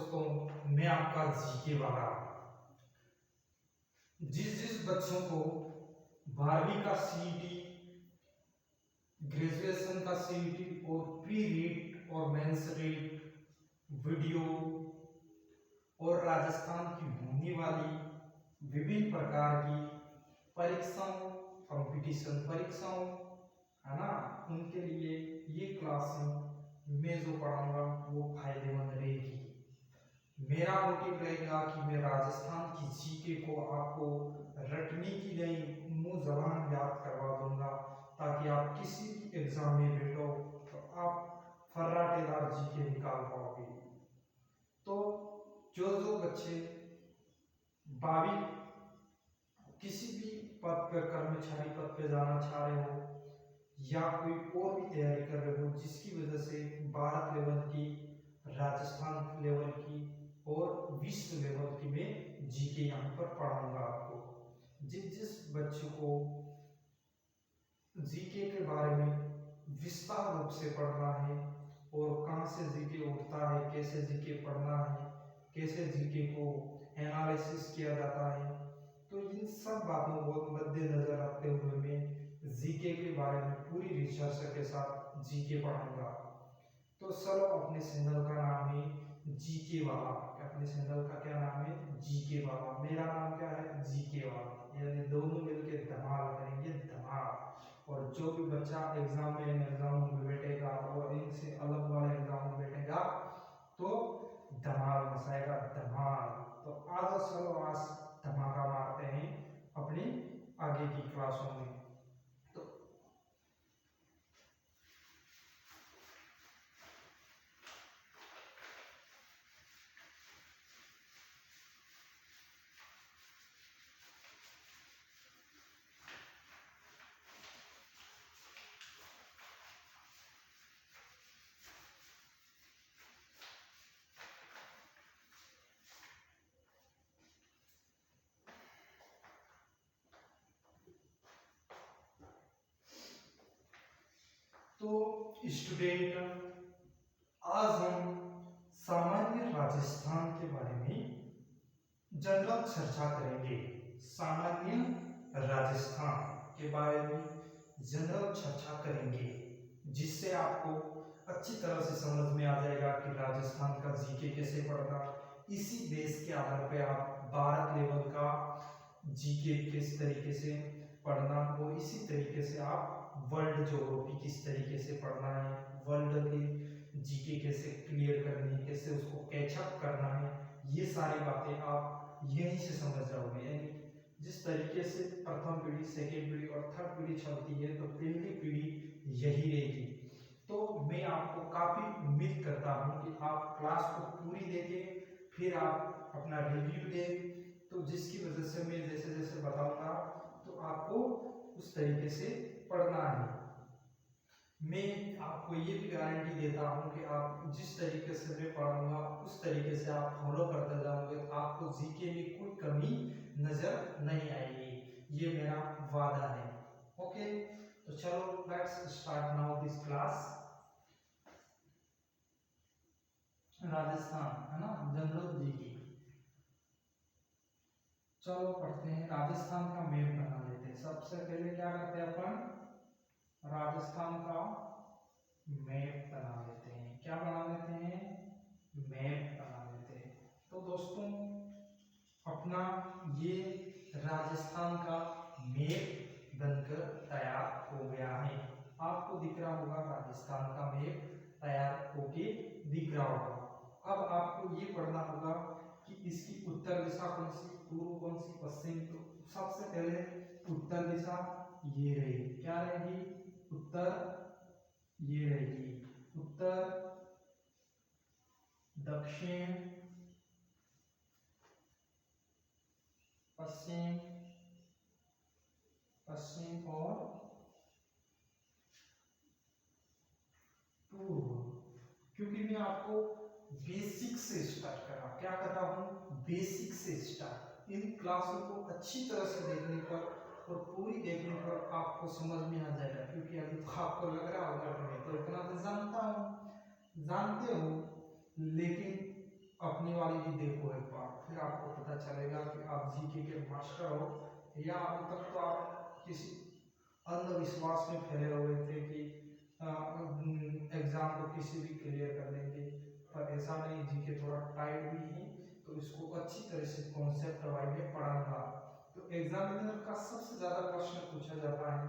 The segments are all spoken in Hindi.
दोस्तों, मैं आपका जीके वाला। जिस बच्चों को 12वीं का सीईटी, ग्रेजुएशन का सीईटी और प्री रीट और मेंस रीट वीडियो और राजस्थान की होने वाली विभिन्न प्रकार की परीक्षाओं, कंपटीशन परीक्षाओं, है ना, उनके लिए ये क्लासें मैं जो पढ़ाऊंगा वो फायदेमंद रहेगी। मेरा मोटिव रहेगा कि मैं राजस्थान की जीके को आपको रटने की नहीं, मुंह जबान याद करवा दूंगा, ताकि आप किसी भी एग्जाम में बैठो तो आप फर्राटेदार जीके निकाल पाओगे। तो जो बच्चे 22 किसी भी पद पर, कर्मचारी पद पे जाना चाह रहे हो या कोई और भी तैयारी कर रहे हो, जिसकी वजह से भारत लेवल की, राजस्थान लेवल की और विश्व लेवल की मैं जीके यहाँ पर पढ़ाऊंगा आपको। जिस बच्चों को जीके के बारे में विस्तार रूप से पढ़ना है और कहाँ से जीके उठता है, कैसे जीके पढ़ना है, कैसे जीके को एनालिसिस किया जाता है, तो इन सब बातों को मद्देनजर रखते हुए मैं जीके के बारे में पूरी रिसर्च के साथ जीके पढ़ाऊंगा। तो चलो, अपने चैनल का नाम है जीके वाला। अपने चैनल का क्या नाम है? जीके वाला। मेरा नाम क्या है? जीके वाला। यानी दोनों मिलकर धमाल करेंगे, धमाल। और जो भी बच्चा एग्जाम में बैठेगा और इनसे अलग वाले एग्जाम में बैठेगा तो धमाल मचाएगा, धमाल। तो आज चलो, आज धमाका मारते हैं अपनी आगे की क्लासों में। तो स्टूडेंट, आज हम सामान्य राजस्थान के बारे में जनरल चर्चा करेंगे। सामान्य राजस्थान के बारे में जनरल चर्चा करेंगे, जिससे आपको अच्छी तरह से समझ में आ जाएगा कि राजस्थान का जीके कैसे पढ़ना। इसी बेस के आधार पे आप भारत लेवल का जीके किस तरीके से पढ़ना, और इसी तरीके से आप वर्ल्ड ज्योग्राफी किस तरीके से पढ़ना है, वर्ल्ड की जीके कैसे क्लियर करनी है, कैसे उसको कैचअप करना है, ये सारी बातें आप यहीं से समझ जाओगे। यानी जिस तरीके से प्रथम पीढ़ी, सेकेंड पीढ़ी और थर्ड पीढ़ी चलती है, तो पहली पीढ़ी यही रहेगी। तो मैं आपको काफी उम्मीद करता हूँ कि आप क्लास को पूरी देखें, फिर आप अपना रिव्यू दें, तो जिसकी वजह से मैं जैसे जैसे बताऊंगा तो आपको उस तरीके से पढ़ना है। मैं आपको ये भी गारंटी देता हूँ कि आप जिस तरीके से मैं पढ़ाऊंगा उस तरीके से आप फॉलो करते जाओगे, तो आपको जीके में कोई कमी नजर नहीं आएगी, ये मेरा वादा है। ओके, तो चलो, let's start now this class. Rajasthan, है ना, जनरल जीके। चलो पढ़ते हैं। राजस्थान का मैप बना लेते हैं। सबसे पहले क्या करते हैं अपन? राजस्थान का मैप बना लेते हैं। क्या बना लेते हैं? मैप बना लेते हैं। तो दोस्तों, अपना ये राजस्थान का मैप बनकर तैयार हो गया है। आपको दिख रहा होगा, राजस्थान का मैप तैयार होके दिख रहा होगा। अब आपको ये पढ़ना होगा कि इसकी उत्तर दिशा कौन सी, पूर्व कौन सी, पश्चिम। तो सबसे पहले उत्तर दिशा ये रहेगी। क्या रहेगी? उत्तर ये रहेगी। उत्तर, दक्षिण, पश्चिम, पश्चिम और पूर्व। क्योंकि मैं आपको बेसिक से स्टार्ट कर रहा हूं। क्या कर रहा हूं? बेसिक से स्टार्ट। इन क्लासों को अच्छी तरह से देखने पर और पूरी देखने पर आपको समझ में आ जाएगा। क्योंकि अभी तो आपको लग रहा होगा कि मैं तो इतना तो जानता हूँ, जानते हो, लेकिन अपनी वाली भी देखो एक बार, फिर आपको पता चलेगा कि आप जीके के मास्टर हो या अभी तक तो आप किसी अंधविश्वास में फैले हुए थे कि एग्जाम को किसी भी क्लियर कर लेंगे, पर ऐसा नहीं। जीके थोड़ा टाइट भी है, तो इसको अच्छी तरह से कॉन्सेप्ट वाइज में पढ़ाऊंगा। तो एग्जामिनर का सबसे ज्यादा प्रश्न पूछा जाता है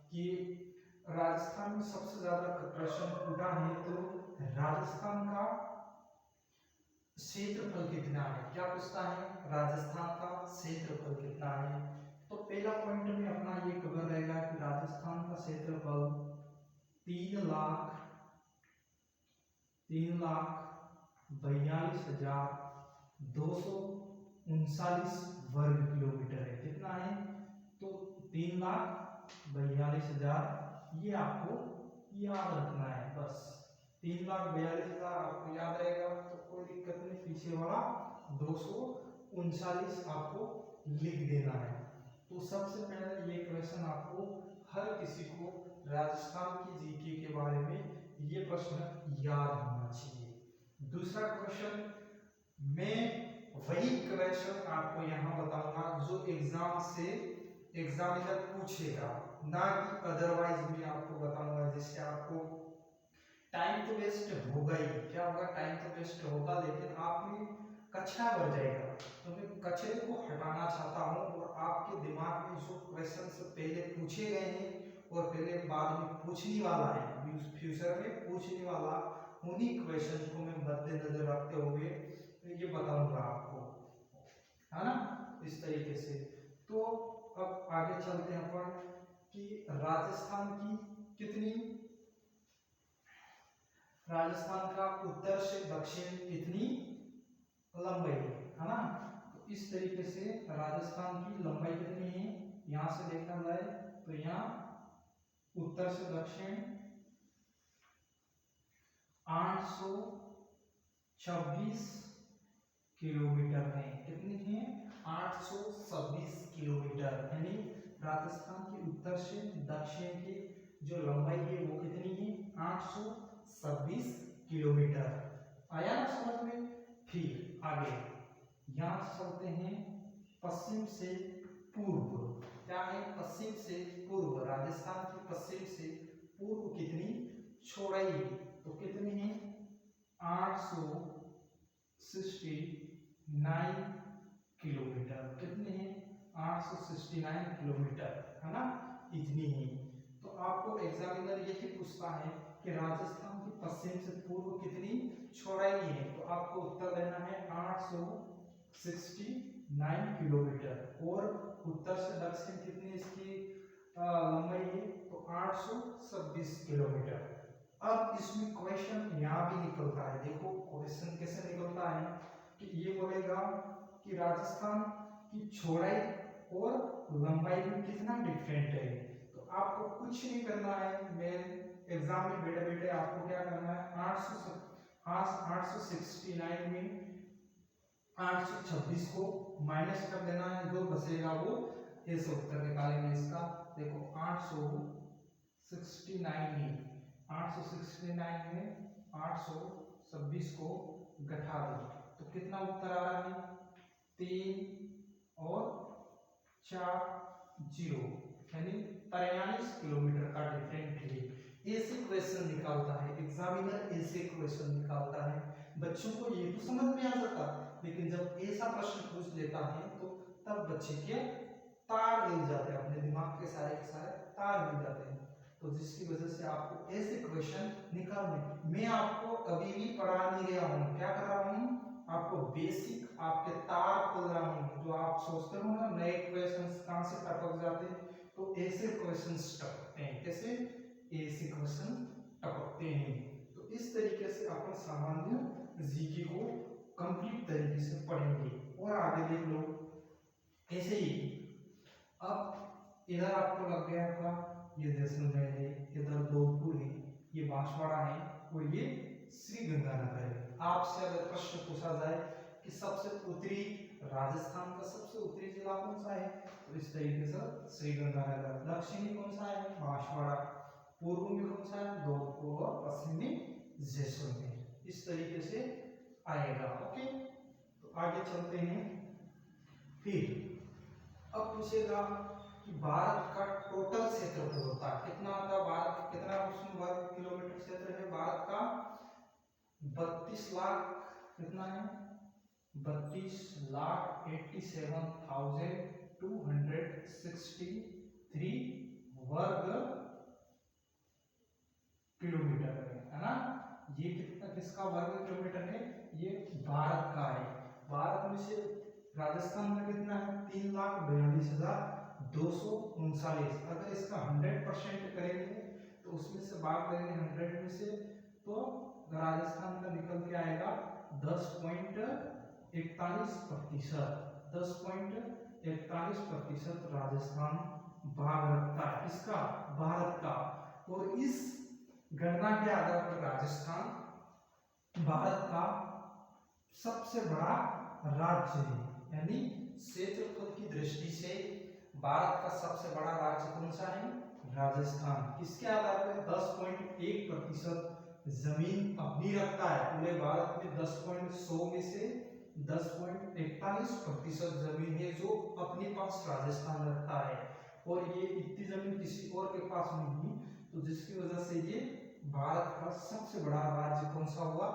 कि राजस्थान में सबसे ज्यादा प्रश्न पूछा है, तो राजस्थान का क्षेत्रफल कितना है, क्या पूछता है, राजस्थान का क्षेत्रफल कितना है। तो पहला पॉइंट में अपना ये कवर रहेगा कि राजस्थान का क्षेत्रफल 3,42,239 वर्ग किलोमीटर है। कितना है, तो 3,42,000, ये आपको याद रखना है बस। 3,42,000 आपको याद रहेगा तो कोई दिक्कत नहीं, पीछे वाला 239 आपको लिख देना है। तो सबसे पहले ये क्वेश्चन आपको हर किसी को राजस्थान की जीके के बारे में ये प्रश्न याद होना चाहिए। दूसरा क्वेश्चन, मैं वही क्वेश्चन आपको यहाँ बताऊंगा जो एग्जाम से एग्जामिनर पूछेगा, ना कि अदरवाइज मैं आपको बताऊंगा जिससे आपको टाइम तो वेस्ट होगा ही। क्या होगा, टाइम तो वेस्ट होगा, लेकिन आप में कचरा बढ़ जाएगा। तो मैं कचरे को हटाना चाहता हूँ और आपके दिमाग में जो क्वेश्चन पहले पूछे गए हैं और पहले बाद में पूछने वाला है, फ्यूचर में पूछने वाला, उन्हीं क्वेश्चन को मैं मद्देनजर रखते हुए ये बताऊंगा आपको, है ना, इस तरीके से। तो अब आगे चलते हैं अपन कि राजस्थान का उत्तर से दक्षिण कितनी लंबाई है ना। तो इस तरीके से राजस्थान की लंबाई कितनी है, यहां से देखा जाए तो यहाँ उत्तर से दक्षिण 826 किलोमीटर है। कितनी है, 826 किलोमीटर, यानी राजस्थान के उत्तर से दक्षिण की जो लंबाई है वो कितनी है, 826 किलोमीटर। आया ना समझ में। फिर आगे यहाँ चलते हैं पश्चिम से पूर्व। क्या है, पश्चिम से पूर्व, राजस्थान की पश्चिम से पूर्व कितनी चौड़ाई, तो कितनी है, 869 किलोमीटर। कितनी है, 869 किलोमीटर, है ना, इतनी ही। तो आपको एग्जामिनर यही पूछता है कि राजस्थान की पश्चिम से पूर्व कितनी चौड़ाई है, तो आपको उत्तर देना है 869 किलोमीटर। और उत्तर से दक्षिण कितनी इसकी लंबाई है, तो 826 किलोमीटर। अब इसमें क्वेश्चन यहाँ भी निकलता है, देखो क्वेश्चन कैसे निकलता है कि ये बोलेगा कि राजस्थान की चौड़ाई और लंबाई में कितना डिफरेंट है। तो आपको कुछ नहीं करना है, मेन एग्जाम में बैठे बैठे आपको क्या करना है, 869 में 826 को माइनस कर देना है, जो बचेगा वो ऐसे उत्तर निकालेंगे इसका। देखो 869 में 826 को घटा दो तो कितना उत्तर आ रहा है, 3 और 4 0, यानी 43 किलोमीटर का डिफरेंट है। ऐसे क्वेश्चन निकालता है एग्जामिनर, ऐसे क्वेश्चन निकालता है। बच्चों को ये तो समझ में आ जाता, लेकिन जब ऐसा प्रश्न पूछ लेता है तो तब बच्चे के तार मिल जाते हैं, अपने दिमाग के सारे तार मिल जाते हैं। तो जिसकी वजह से आपको ऐसे क्वेश्चन निकालने, मैं आपको अभी भी पढ़ा नहीं रहा हूँ, क्या कर रहा हूँ, आपको बेसिक आपके तार खोल रहा हूँ। जो आप सोचते हो ना नए क्वेश्चन कहाँ से टपक जाते हैं, तो ऐसे क्वेश्चन टपकते हैं। कैसे, ऐसे क्वेश्चन टपकते हैं। तो इस तरीके से अपन सामान्य जीके को कंप्लीट तरीके से पढ़ेंगे। और आगे देख लो ऐसे ही। अब इधर आपको लग गया था ये जैसलमेर है, इधर जोधपुर है, ये बांसवाड़ा है और ये श्रीगंगानगर है। आपसे अगर प्रश्न पूछा जाए कि सबसे उत्तरी, राजस्थान का सबसे उत्तरी जिला कौन सा है, तो इस तरीके से श्रीगंगानगर। दक्षिणी कौन सा है, बांसवाड़ा। पूर्व में कौन सा है, जोधपुर। और पश्चिमी जैसलमेर। इस तरीके से आएगा। ओके। आगे चलते हैं। फिर अब पूछेगा कि भारत का टोटल क्षेत्रफल होता है कितना होता है, भारत कितना वर्ग किलोमीटर क्षेत्र है भारत का, 32 लाख कितना है, 32,87,263 वर्ग किलोमीटर है ना। ये कितना किसका वर्ग किलोमीटर है, ये भारत का है। भारत में से राजस्थान में कितना है, 3,42,239। अगर इसका 100% करेंगे तो उसमें से भाग करेंगे 100 में से, तो राजस्थान का निकल के आएगा 10.41%। 10.41% राजस्थान भाग रखता है किसका, भारत का। और इस गणना के आधार पर राजस्थान भारत का सबसे बड़ा राज्य है, यानी क्षेत्रफल की दृष्टि से भारत का सबसे बड़ा राज्य कौन सा है, राजस्थान। किसके आधार पर 10.1% जमीन अपनी रखता है। पूरे भारत में 10.100 में से 10.41% जमीन है जो अपने पास राजस्थान रखता है। और ये इतनी जमीन किसी और के पास नहीं है, तो जिसकी वजह से ये भारत का सबसे बड़ा राज्य कौन सा हुआ,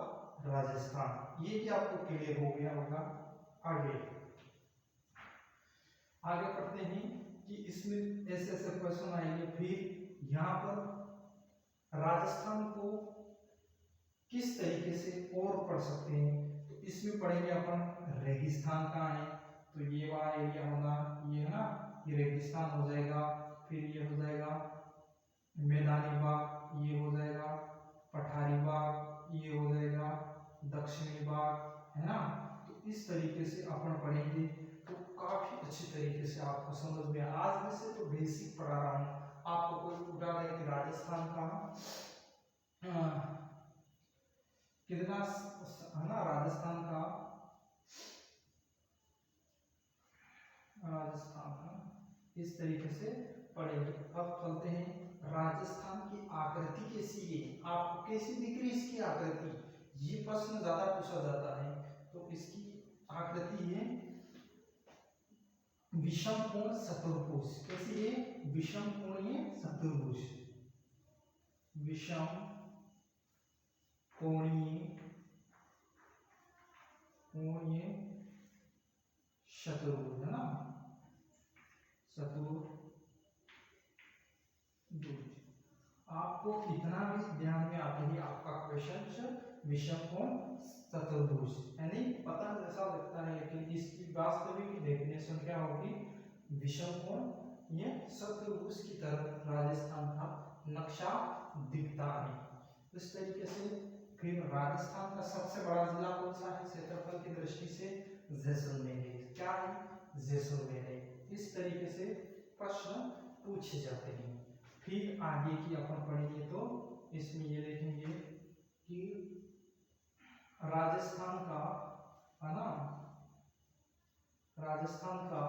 राजस्थान। ये भी आपको क्लियर हो गया होगा। आगे पढ़ते हैं कि इसमें ऐसे ऐसे क्वेश्चन आएंगे। फिर यहाँ पर राजस्थान को किस तरीके से और पढ़ सकते हैं, तो इसमें पढ़ेंगे अपन रेगिस्तान कहाँ है, तो ये वाला एरिया होगा, ये है ना, ये रेगिस्तान हो जाएगा। फिर ये हो जाएगा मैदानी भाग, ये हो जाएगा पठारी भाग, ये हो जाएगा दक्षिणी भाग, है ना। तो इस तरीके से अपन पढ़ेंगे तो काफी अच्छी तरीके से आपको समझ में। आज में से तो बेसिक पढ़ा रहा हूँ, आपको कोई उठा दें कि राजस्थान का कितना है ना, राजस्थान का इस तरीके से पढ़ेंगे। अब चलते हैं, राजस्थान की आकृति कैसी है, आपको कैसी दिख रही इसकी आकृति, ये प्रश्न ज्यादा पूछा जाता है। तो इसकी आकृति है विषम कोण चतुर्भुज। कैसी है, विषम कोणीय चतुर्भुज, विषम कोणीय चतुर्भुज, है ना, चतुर्भुज। आपको इतना भी ध्यान में आते ही आपका क्वेश्चन विषम कोण चतुर्भुज, यानी पता जैसा लगता है लेकिन इसकी वास्तविक डेफिनेशन क्या होगी, विषम कोण ये चतुर्भुज की तरफ राजस्थान का नक्शा दिखता है। इस तरीके से फिर राजस्थान का सबसे बड़ा जिला कौन सा है क्षेत्रफल की दृष्टि से, जैसलमेर है। क्या है, जैसलमेर है। इस तरीके से प्रश्न पूछे जाते हैं। फिर आगे की अपन पढ़ेंगे तो इसमें ये देखेंगे कि राजस्थान का, है ना, राजस्थान का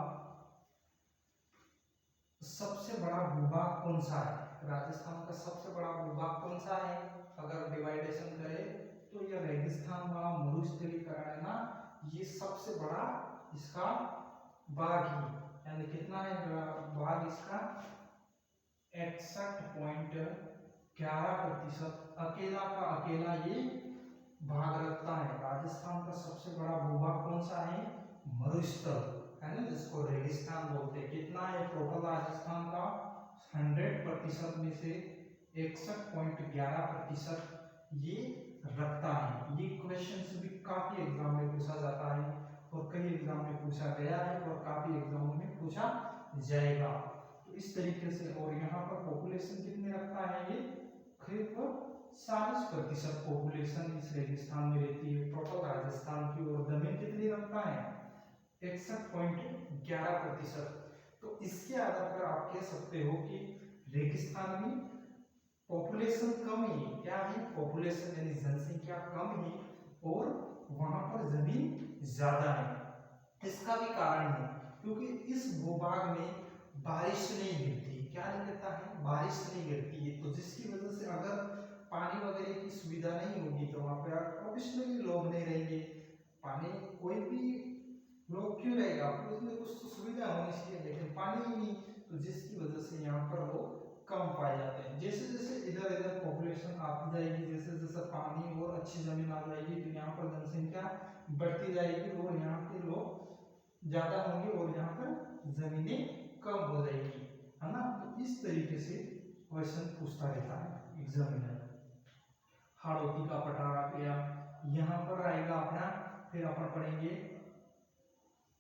सबसे बड़ा भूभाग कौन सा है, राजस्थान का सबसे बड़ा भूभाग कौन सा है। अगर डिवाइडेशन करें तो ये रेगिस्तान वाला मरुस्थलीकरण है ना, ये सबसे बड़ा इसका भाग ही, यानी कितना है भाग इसका 61.11%। अकेला का अकेला ये भाग रखता है। राजस्थान का सबसे बड़ा भूभाग कौन सा है, मरुस्थल, है ना, जिसको रेगिस्तान बोलते हैं। कितना है टोटल राजस्थान का, 100% में से 61.11% ये रखता है। ये क्वेश्चन भी काफी एग्जाम में पूछा जाता है और कई एग्जाम में पूछा गया है और काफी एग्जामों में पूछा जाएगा। तो इस तरीके से, और यहाँ पर पॉपुलेशन कितने रखता है, ये करीब 40% पॉपुलेशन इस रेगिस्तान में रहती है टोटल राजस्थान की। और जमीन कितनी रखता है, 61.11%। तो इसके आधार पर आप कह सकते हो कि रेगिस्तान में पॉपुलेशन कम है। क्या है, पॉपुलेशन यानी जनसंख्या कम है और वहां पर जमीन ज्यादा है। इसका भी कारण है क्योंकि इस भूभाग में बारिश नहीं गिरती। क्या नहीं गिरता है, बारिश नहीं गिरती है। तो जिसकी वजह से अगर पानी वगैरह की सुविधा नहीं होगी तो वहां पर ऑब्वियसली लोग नहीं रहेंगे, पानी कोई भी लोग क्यों रहेगा, उसमें कुछ तो सुविधा होनी चाहिए, लेकिन पानी ही नहीं, तो जिसकी वजह से यहाँ पर वो कम पाए जाते हैं। जैसे जैसे इधर इधर पॉपुलेशन आती जाएगी, जैसे जैसे पानी और अच्छी जमीन आ जाएगी, तो यहाँ पर जनसंख्या बढ़ती जाएगी और यहाँ के लोग ज्यादा होंगे और यहाँ पर जमीनें कम हो जाएगी, है ना। तो इस तरीके से क्वेश्चन पूछता रहता है एग्जामिनर। हाड़ौती का पठार आ गया, यहाँ पर आएगा अपना, फिर अपन पढ़ेंगे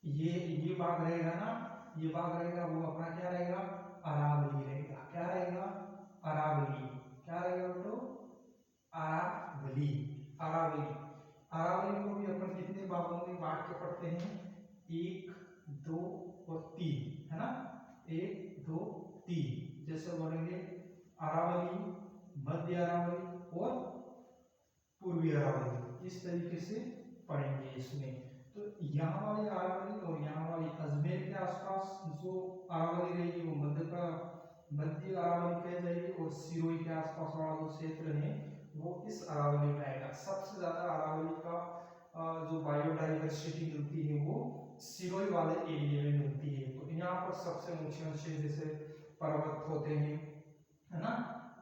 ये भाग रहेगा ना, ये भाग रहेगा, वो अपना क्या रहेगा, अरावली रहेगा। क्या रहेगा, अरावली। क्या रहेगा बेटो, अरावली। अरावली, अरावली को भी अपन कितने भागों में बांट के पढ़ते हैं, 1 2 और 3, है ना, 1 2 3। जैसे बोलेंगे अरावली, मध्य अरावली और पूर्वी अरावली, इस तरीके से पढ़ेंगे इसमें। तो यहाँ वाली अरावली और यहाँ वाली अजमेर के आसपास जो अरावली रहेगी वो मध्य अरावली कह जाएगी, और सिरोही के आसपास वाला जो क्षेत्र है वो इस अरावली में आएगा। सबसे ज्यादा अरावली का जो बायोडाइवर्सिटी मिलती है वो सिरोही वाले एरिया में मिलती है। तो यहाँ पर सबसे ऊंचे ऊंचे जैसे पर्वत होते हैं, है ना,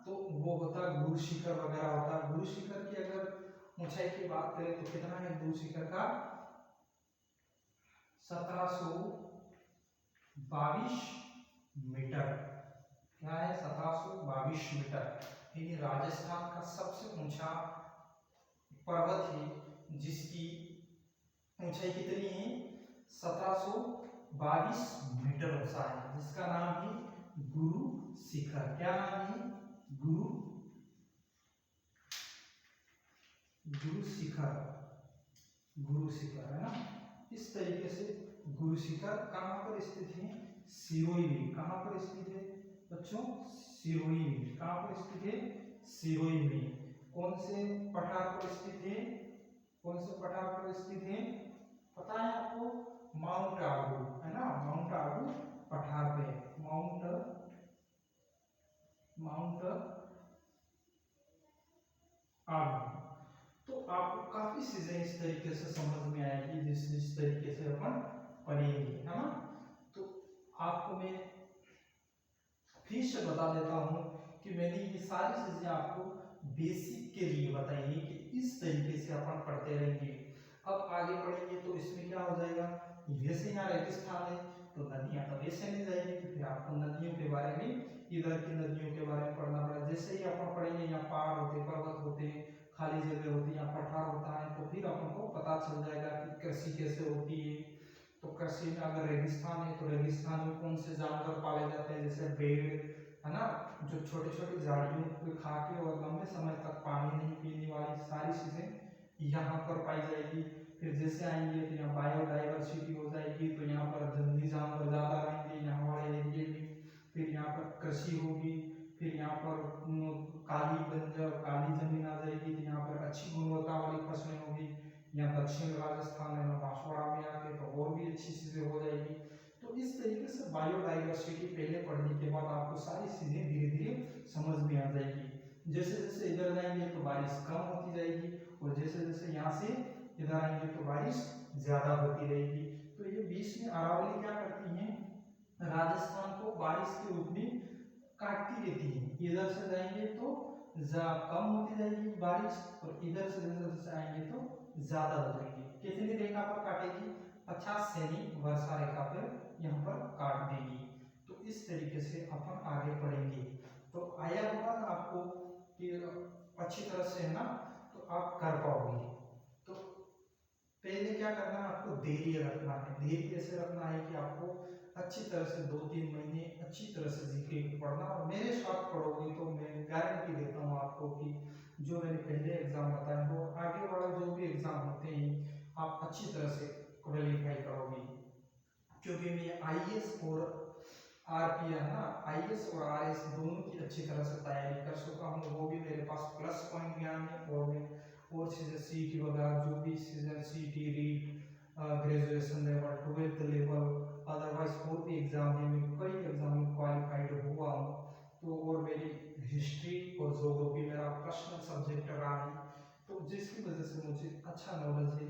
तो वो होता है गुरु शिखर वगैरह होता है। गुरु शिखर की अगर ऊंचाई की बात करें तो कितना है गुरु शिखर का, 1722 मीटर। क्या है, 1722 मीटर। ये राजस्थान का सबसे ऊंचा पर्वत है, जिसकी ऊंचाई कितनी है, 1722 मीटर ऊंचा है, जिसका नाम है गुरु शिखर। क्या नाम है, गुरु शिखर। गुरु शिखर, है ना। इस तरीके से गुरु शिखर कहाँ पर स्थित है, सिरोही में। कहाँ पर स्थित है बच्चों, सिरोही में। कहाँ पर स्थित है, सिरोही में। कौन से पठार पर स्थित है, कौन से पठार पर स्थित है, पता है आपको, माउंट आबू, है ना, माउंट आबू पठार पे, माउंट आबू। तो आपको काफी चीजें इस तरीके से समझ में आएगी, जिस तरीके से अपन पढ़ेंगे, है ना। तो आपको मैं फिर से बता देता हूँ कि मैंने ये सारी चीजें आपको बेसिक के लिए बताई है कि इस तरीके से अपन पढ़ते रहेंगे। अब आगे पढ़ेंगे तो इसमें क्या हो जाएगा, जैसे यहाँ रेगिस्तान है तो नदियां तो वैसे नहीं जाएगी, तो फिर आपको नदियों के बारे में, इधर की नदियों के बारे में पढ़ना पड़ेगा। जैसे ही अपन पढ़ेंगे यहाँ पहाड़ होते, पर्वत होते, खाली जगह होती है, यहाँ पठार होता है, तो फिर अपन को पता चल जाएगा कि कृषि कैसे होती है। तो कृषि में अगर रेगिस्तान है तो रेगिस्तान में कौन से जानवर पाले जाते हैं, जैसे भेड़, है ना, जो छोटी छोटी झाड़ियों को खा के और लंबे समय तक पानी नहीं पीने वाली सारी चीजें यहाँ पर पाई जाएगी। फिर जैसे आएंगे तो यहाँ बायोडाइवर्सिटी हो जाएगी, तो यहाँ पर जंगली जानवर ज्यादा रहेंगे यहाँ वाले एरिए में। फिर यहाँ पर कृषि होगी, फिर यहाँ पर काली जमीन आ जाएगी, तो यहाँ पर अच्छी गुणवत्ता वाली फसलें होगी। यहाँ दक्षिण राजस्थान में बांसवाड़ा में आके तो और भी अच्छी चीजें हो जाएगी। तो इस तरीके से बायोडाइवर्सिटी पहले पढ़ने के बाद आपको सारी चीजें धीरे धीरे समझ में आ जाएगी। जैसे जैसे इधर जाएंगे तो बारिश कम होती जाएगी, और जैसे जैसे यहाँ से इधर आएंगे तो बारिश ज्यादा होती रहेगी। तो ये बीच में अरावली क्या करती है, राजस्थान को बारिश के रूप में काटती रहती है। इधर से जाएंगे तो कम होती जाएगी बारिश, और इधर से जैसे आएंगे तो ज्यादा हो जाएगी। कितनी रेखा पर काटेगी, 50 सेमी वर्षा रेखा पर यहाँ पर काट देगी। तो इस तरीके से अपन आगे पढ़ेंगे। तो आया होगा ना आपको कि अच्छी तरह से, है ना, तो आप कर पाओगे। तो पहले क्या करना है, आपको धैर्य रखना है। धैर्य कैसे रखना है कि आपको अच्छी तरह से 2-3 महीने अच्छी तरह से जीके को पढ़ना, और मेरे साथ पढ़ोगे तो मैं गारंटी देता हूँ आपको कि जो मैंने पहले एग्जाम बताया वो आगे वाला जो भी एग्जाम होते हैं आप अच्छी तरह से क्वालिफाई करोगे। क्योंकि मैं आईएएस और आरपीएफ, है ना, आईएएस और आरएस दोनों की अच्छी तरह से तैयारी कर चुका हूँ। वो भी मेरे पास प्लस पॉइंट ज्ञान है, और मैं और चीज़ें सीटी वगैरह जो भी चीज़ें सीटी रीट graduation level, 12th level, otherwise और भी एग्जाम है, मैं कई एग्जाम में क्वालिफाइड हुआ हूँ। तो और मेरी हिस्ट्री और ज्योग्राफी मेरा पर्सनल सब्जेक्ट रहा है, तो जिसकी वजह से मुझे अच्छा नॉलेज है।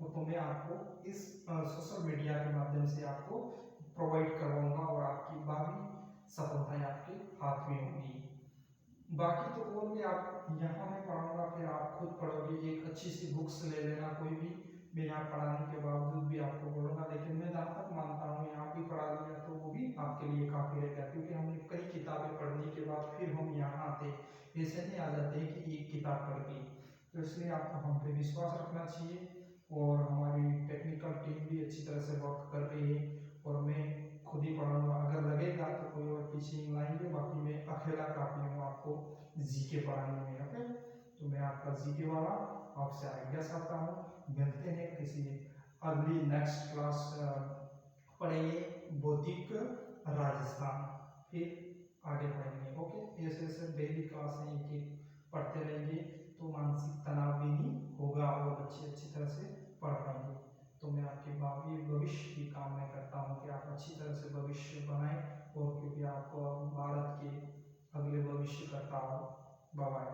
तो मैं आपको इस सोशल मीडिया के माध्यम से आपको प्रोवाइड करवाऊंगा और आपकी बाकी सफलताएं आपके हाथ में होंगी। बाकी तो और भी आप यहाँ मैं पढ़ाऊंगा, फिर आप खुद पढ़ोगे। एक अच्छी सी बुक्स ले लेना, कोई भी मैं यहाँ पढ़ाने के बावजूद भी आपको बोलूँगा, लेकिन मैं जहाँ तक मानता हूँ यहाँ भी पढ़ा दिया तो वो भी आपके लिए काफ़ी रहेगा, क्योंकि हमने कई किताबें पढ़ने के बाद फिर हम यहाँ आते, ऐसे नहीं आ जाते हैं कि एक किताब पढ़ ली। तो इसलिए आपको हम पे विश्वास रखना चाहिए, और हमारी टेक्निकल टीम भी अच्छी तरह से वर्क कर रही है, और मैं खुद ही पढ़ाऊंगा। अगर लगेगा तो कोई और टीचिंग लाएंगे, बाकी मैं अकेला काफ़ी हूँ आपको जीके पढ़ाने में। ओके, तो मैं आपका जीके वाला आपसे आइडिया चाहता हूँ। मिलते हैं किसी अगली नेक्स्ट क्लास, पढ़ेंगे बौद्धिक राजस्थान, फिर आगे पढ़ेंगे। ओके, ऐसे ऐसे डेली क्लास हैं, एक एक पढ़ते रहेंगे तो मानसिक तनाव भी नहीं होगा और बच्चे अच्छी तरह से पढ़ पाएंगे। तो मैं आपके भविष्य की कामना करता हूँ कि आप अच्छी तरह से भविष्य बनाएं, और क्योंकि आप भारत के अगले भविष्य करता हो। Bye bye.